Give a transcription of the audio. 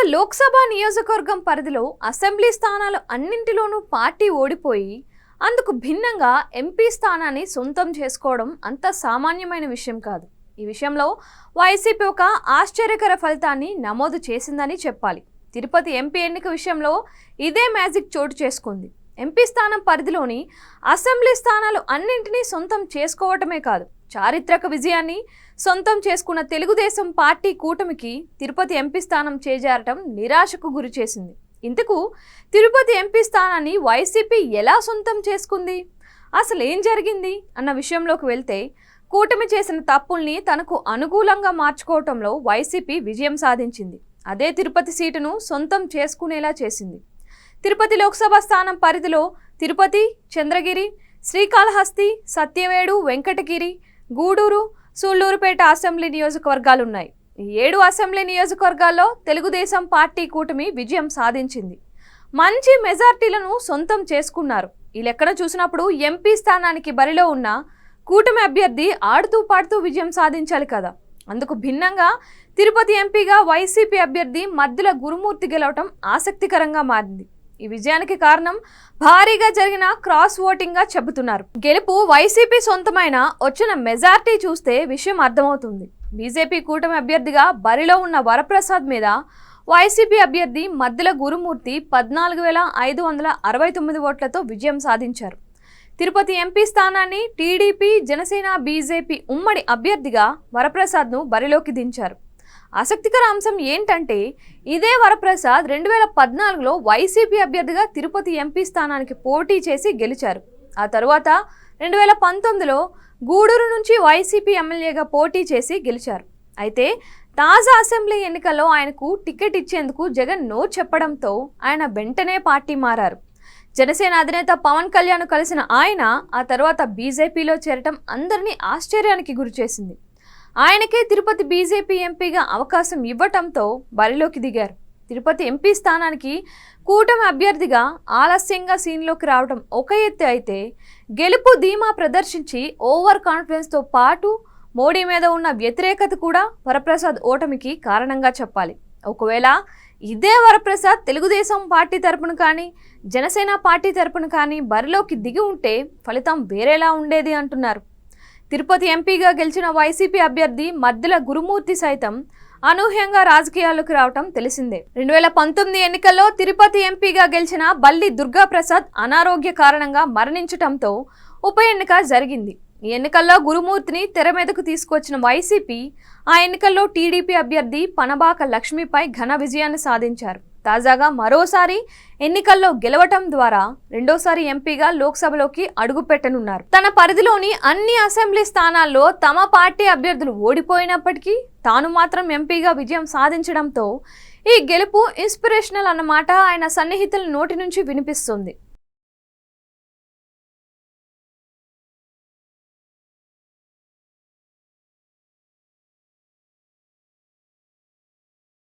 లోక్సభ నియోజకవర్గం పరిధిలో అసెంబ్లీ స్థానాలు అన్నింటిలోనూ పార్టీ ఓడిపోయి అందుకు భిన్నంగా ఎంపీ స్థానాన్ని సొంతం చేసుకోవడం అంత సామాన్యమైన విషయం కాదు. ఈ విషయంలో వైసీపీ ఒక ఆశ్చర్యకర ఫలితాన్ని నమోదు చేసిందని చెప్పాలి. తిరుపతి ఎంపీ ఎన్నిక విషయంలో ఇదే మ్యాజిక్ చోటు చేసుకుంది. ఎంపీ స్థానం పరిధిలోని అసెంబ్లీ స్థానాలు అన్నింటినీ సొంతం చేసుకోవటమే కాదు, చారిత్రక విజయాన్ని సొంతం చేసుకున్న తెలుగుదేశం పార్టీ కూటమికి తిరుపతి ఎంపీ స్థానం చేజారటం నిరాశకు గురి చేసింది. ఇంతకు తిరుపతి ఎంపీ స్థానాన్ని వైసీపీ ఎలా సొంతం చేసుకుంది, అసలు ఏం జరిగింది అన్న విషయంలోకి వెళ్తే, కూటమి చేసిన తప్పుల్ని తనకు అనుకూలంగా మార్చుకోవటంలో వైసీపీ విజయం సాధించింది. అదే తిరుపతి సీటును సొంతం చేసుకునేలా చేసింది. తిరుపతి లోక్సభ స్థానం పరిధిలో తిరుపతి, చంద్రగిరి, శ్రీకాళహస్తి, సత్యవేడు, వెంకటగిరి, గూడూరు, సూళ్లూరుపేట అసెంబ్లీ నియోజకవర్గాలున్నాయి. ఈ 7 అసెంబ్లీ నియోజకవర్గాల్లో తెలుగుదేశం పార్టీ కూటమి విజయం సాధించింది. మంచి మెజార్టీలను సొంతం చేసుకున్నారు. ఈ లెక్కన చూసినప్పుడు ఎంపీ స్థానానికి బరిలో ఉన్న కూటమి అభ్యర్థి ఆడుతూ పాడుతూ విజయం సాధించాలి కదా. అందుకు భిన్నంగా తిరుపతి ఎంపీగా వైసీపీ అభ్యర్థి మద్దుల గురుమూర్తి గెలవటం ఆసక్తికరంగా మారింది. ఈ విజయానికి కారణం భారీగా జరిగిన క్రాస్ ఓటింగ్ గా చెబుతున్నారు. గెలుపు వైసీపీ సొంతమైన వచ్చిన మెజార్టీ చూస్తే విషయం అర్థమవుతుంది. బీజేపీ కూటమి అభ్యర్థిగా బరిలో ఉన్న వరప్రసాద్ మీద వైసీపీ అభ్యర్థి మద్దుల గురుమూర్తి 14,569 ఓట్లతో విజయం సాధించారు. తిరుపతి ఎంపీ స్థానాన్ని టీడీపీ, జనసేన, బీజేపీ ఉమ్మడి అభ్యర్థిగా వరప్రసాద్ను బరిలోకి దించారు. ఆసక్తికర అంశం ఏంటంటే, ఇదే వరప్రసాద్ 2014లో వైసీపీ అభ్యర్థిగా తిరుపతి ఎంపీ స్థానానికి పోటీ చేసి గెలిచారు. ఆ తరువాత 2019లో గూడూరు నుంచి వైసీపీ ఎమ్మెల్యేగా పోటీ చేసి గెలిచారు. అయితే తాజా అసెంబ్లీ ఎన్నికల్లో ఆయనకు టికెట్ ఇచ్చేందుకు జగన్ నో చెప్పడంతో ఆయన వెంటనే పార్టీ మారారు. జనసేన అధినేత పవన్ కళ్యాణ్ కలిసిన ఆయన ఆ తర్వాత బీజేపీలో చేరటం అందరినీ ఆశ్చర్యానికి గురిచేసింది. ఆయనకే తిరుపతి బీజేపీ ఎంపీగా అవకాశం ఇవ్వటంతో బరిలోకి దిగారు. తిరుపతి ఎంపీ స్థానానికి కూటమి అభ్యర్థిగా ఆలస్యంగా సీన్లోకి రావడం ఒక ఎత్తు అయితే, గెలుపు ధీమా ప్రదర్శించి ఓవర్ కాన్ఫిడెన్స్తో పాటు మోడీ మీద ఉన్న వ్యతిరేకత కూడా వరప్రసాద్ ఓటమికి కారణంగా చెప్పాలి. ఒకవేళ ఇదే వరప్రసాద్ తెలుగుదేశం పార్టీ తరపున కానీ, జనసేన పార్టీ తరపున కానీ బరిలోకి దిగి ఉంటే ఫలితం వేరేలా ఉండేది అంటున్నారు. తిరుపతి ఎంపీగా గెలిచిన వైసీపీ అభ్యర్థి మద్దుల గురుమూర్తి సైతం అనూహ్యంగా రాజకీయాల్లోకి రావటం తెలిసిందే. 2019 ఎన్నికల్లో తిరుపతి ఎంపీగా గెలిచిన బల్లి దుర్గాప్రసాద్ అనారోగ్య కారణంగా మరణించటంతో ఉప ఎన్నిక జరిగింది. ఈ ఎన్నికల్లో గురుమూర్తిని తెర మీదకు తీసుకొచ్చిన వైసీపీ ఆ ఎన్నికల్లో టీడీపీ అభ్యర్థి పనబాక లక్ష్మిపై ఘన విజయాన్ని సాధించారు. తాజాగా మరోసారి ఎన్నికల్లో గెలవటం ద్వారా రెండోసారి ఎంపీగా లోక్సభలోకి అడుగుపెట్టనున్నారు. తన పరిధిలోని అన్ని అసెంబ్లీ స్థానాల్లో తమ పార్టీ అభ్యర్థులు ఓడిపోయినప్పటికీ తాను మాత్రం ఎంపీగా విజయం సాధించడంతో ఈ గెలుపు ఇన్స్పిరేషనల్ అన్నమాట ఆయన సన్నిహితుల నోటి నుంచి వినిపిస్తుంది.